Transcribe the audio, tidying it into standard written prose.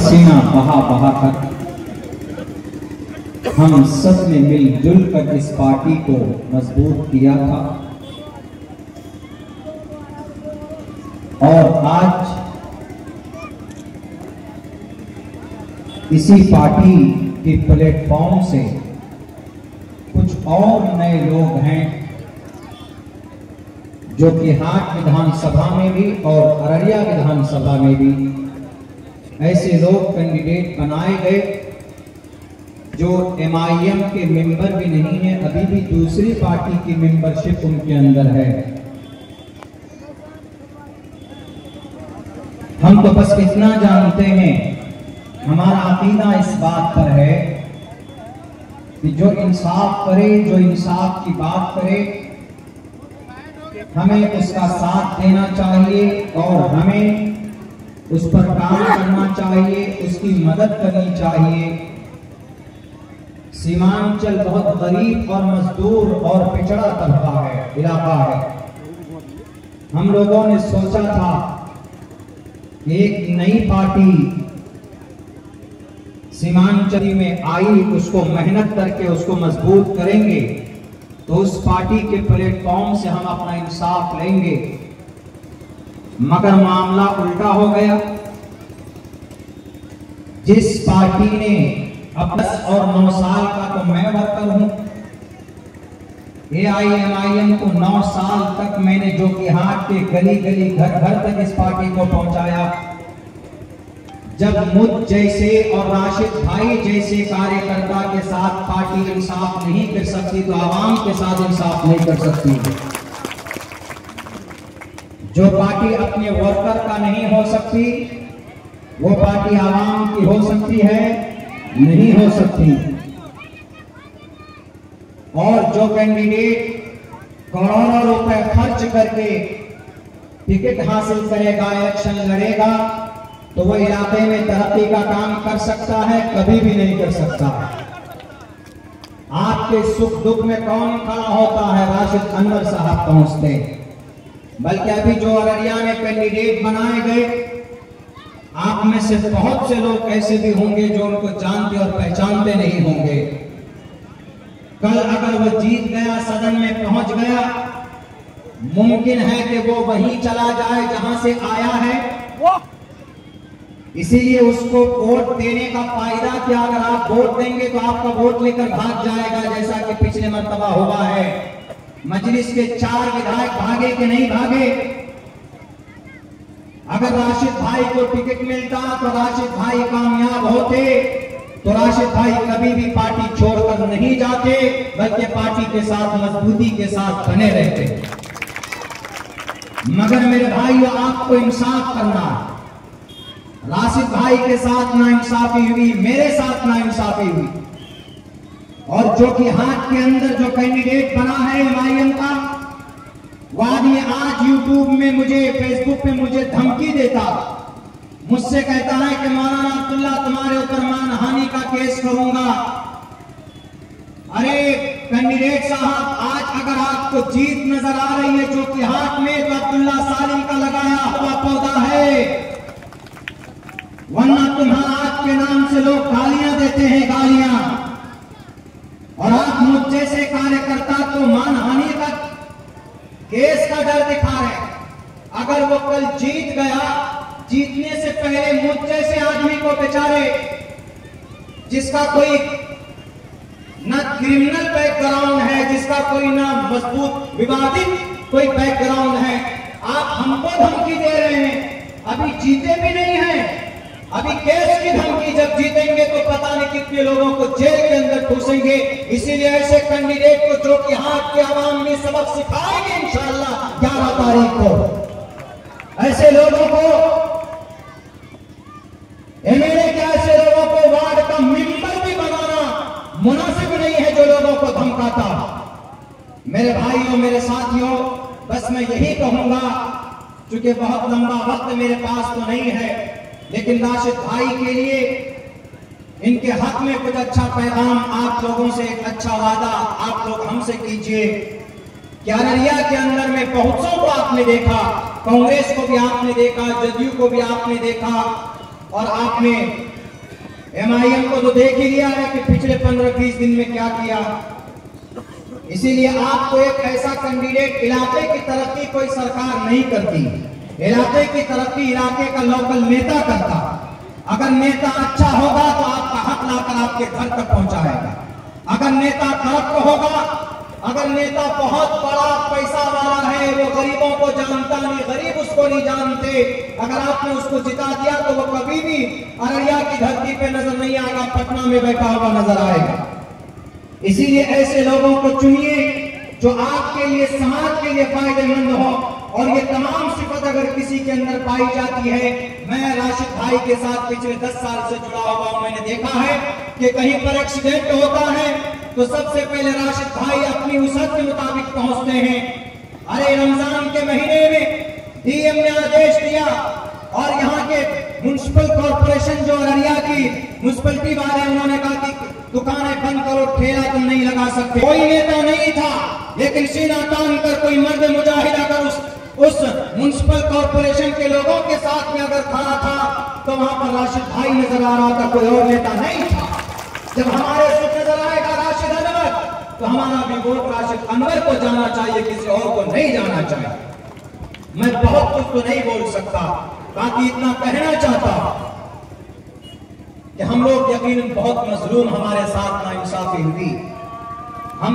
पसीना बहा बहा कर हम सब ने मिलजुल कर इस पार्टी को मजबूत किया था और आज इसी पार्टी के प्लेटफॉर्म से कुछ और नए लोग हैं जो कि हाट विधानसभा में भी और अररिया विधानसभा में भी ऐसे लोग कैंडिडेट बनाए गए जो MIM के मेंबर भी नहीं है, अभी भी दूसरी पार्टी की मेंबरशिप उनके अंदर है। हम तो बस इतना जानते हैं, हमारा अकीदा इस बात पर है कि जो इंसाफ करे, जो इंसाफ की बात करे, हमें उसका साथ देना चाहिए और हमें उस पर काम करना चाहिए, उसकी मदद करनी चाहिए। सीमांचल बहुत गरीब और मजदूर और पिछड़ा तबका है, इलाका है। हम लोगों ने सोचा था कि एक नई पार्टी सीमांचल में आई, उसको मेहनत करके उसको मजबूत करेंगे तो उस पार्टी के प्लेटफॉर्म से हम अपना इंसाफ लेंगे। मगर मामला उल्टा हो गया। जिस पार्टी ने अब 10 और 9 साल का तो मैं वर्कर हूं, AIMIM को 9 साल तक मैंने जो कि हाट के गली गली घर घर तक इस पार्टी को पहुंचाया। जब मुझ जैसे और राशिद भाई जैसे कार्यकर्ता के साथ पार्टी इंसाफ नहीं कर सकती तो आवाम के साथ इंसाफ नहीं कर सकती। जो पार्टी अपने वर्कर का नहीं हो सकती वो पार्टी आवाम की हो सकती है? नहीं हो सकती। और जो कैंडिडेट करोड़ों रुपए खर्च करके टिकट हासिल करेगा, इलेक्शन लड़ेगा, तो वो इलाके में तरक्की का काम कर सकता है? कभी भी नहीं कर सकता। आपके सुख दुख में कौन खड़ा होता है? राशिद अनवर साहब पहुंचते। बल्कि अभी जो अररिया में कैंडिडेट बनाए गए, आप में से बहुत से लोग ऐसे भी होंगे जो उनको जानते और पहचानते नहीं होंगे। कल अगर वो जीत गया, सदन में पहुंच गया, मुमकिन है कि वो वहीं चला जाए जहां से आया है। इसीलिए उसको वोट देने का फायदा क्या? अगर आप वोट देंगे तो आपका वोट लेकर भाग जाएगा, जैसा कि पिछले मर्तबा हुआ है। मजलिस के 4 विधायक भागे कि नहीं भागे? अगर राशिद भाई को टिकट मिलता तो राशिद भाई कामयाब होते, तो राशिद भाई कभी भी पार्टी छोड़कर नहीं जाते, बल्कि पार्टी के साथ मजबूती के साथ बने रहते। मगर मेरे भाइयों, आपको इंसाफ करना है। राशिद भाई के साथ नाइंसाफी हुई, मेरे साथ नाइंसाफी हुई। और जो कि हाट के अंदर जो कैंडिडेट बना है MIM का, वो आदमी आज YouTube में मुझे, Facebook पे मुझे धमकी देता, मुझसे कहता है कि मौलाना अब्दुल्ला तुम्हारे ऊपर मानहानि का केस करूंगा। अरे कैंडिडेट साहब, आज अगर आपको जीत नजर आ रही है जो कि हाट में, तो अब्दुल्ला सालिम का लगाया हुआ पौधा है, वरना तुम्हारा आपके नाम से लोग गालियां देते हैं, गालियां। और आप मुझ जैसे कार्यकर्ता को मानहानि का केस का डर दिखा रहे। अगर वो कल जीत गया, जीतने से पहले मुझ जैसे आदमी को बेचारे, जिसका कोई न क्रिमिनल बैकग्राउंड है, जिसका कोई ना मजबूत विवादित कोई बैकग्राउंड है, आप हमको धमकी दे रहे हैं। अभी जीते भी नहीं है, अभी केस की धमकी। जब जीतेंगे तो पता नहीं कितने लोगों को जेल के अंदर ठूसेंगे। इसीलिए ऐसे कैंडिडेट को जो कि हाथ के आवाम में सबक सिखाएंगे इंशाअल्लाह 11 तारीख को, ऐसे लोगों को, MLA के ऐसे लोगों को वार्ड का मेंबर भी बनाना मुनासिब नहीं है, जो लोगों को धमकाता। मेरे भाइयों, मेरे साथियों, बस मैं यही कहूंगा, चूंकि बहुत लंबा वक्त मेरे पास तो नहीं है, लेकिन राशिद भाई के लिए, इनके हक में कुछ अच्छा पैगाम आप लोगों से, एक अच्छा वादा आप लोग हमसे कीजिए कि अररिया के अंदर में बहुतों को आपने देखा, कांग्रेस को भी आपने देखा, जदयू को भी आपने देखा, और आपने MIM को तो देख ही लिया है कि पिछले 15-20 दिन में क्या किया। इसीलिए आपको एक ऐसा कैंडिडेट, इलाके की तरक्की कोई सरकार नहीं करती, इलाके की तरक्की इलाके का लोकल नेता करता। अगर नेता अच्छा होगा तो आपका हक लाकर आपके घर तक पहुंचाएगा। अगर नेता करप्ट होगा, अगर नेता बहुत बड़ा पैसा वाला है, वो गरीबों को जानता नहीं, गरीब उसको नहीं जानते, अगर आपने उसको जिता दिया तो वो कभी भी अररिया की धरती पे नजर नहीं आएगा, पटना में बैठा हुआ नजर आएगा। इसीलिए ऐसे लोगों को चुनिए जो आपके लिए, समाज के लिए फायदेमंद हो। और ये तमाम सिफत अगर किसी के अंदर पाई जाती है, मैं राशिद भाई के साथ पिछले 10 साल से जुड़ा हुआ हूं, मैंने देखा है कि कहीं पर एक्सीडेंट होता है तो सबसे पहले राशिद भाई अपनी उसहद के मुताबिक पहुंचते हैं। अरे रमजान के महीने में डीएम ने आदेश दिया और यहाँ के म्युनिसिपल कॉर्पोरेशन जो अररिया की म्युनिसिपलिटी वाले, उन्होंने कहा कि दुकानें बंद करो, ठेला तुम नहीं लगा सकते। कोई नेता नहीं था, लेकिन सीना तान कर कोई मर्द मुजाहिद अगर उस म्युनिसिपल कॉर्पोरेशन के लोगों के साथ में अगर खड़ा था तो वहां पर राशिद भाई नजर आ रहा था, कोई और नेता नहीं था। जब हमारे सिर्फ नजर आएगा राशिद अनवर, तो हमारा भी वोट राशिद अनवर को जाना चाहिए, किसी और को नहीं जाना चाहिए। मैं बहुत कुछ तो नहीं बोल सकता, बाकी इतना कहना चाहता कि हम लोग यकीनन बहुत मजलूम, हमारे साथ नाइंसाफी हुई। हम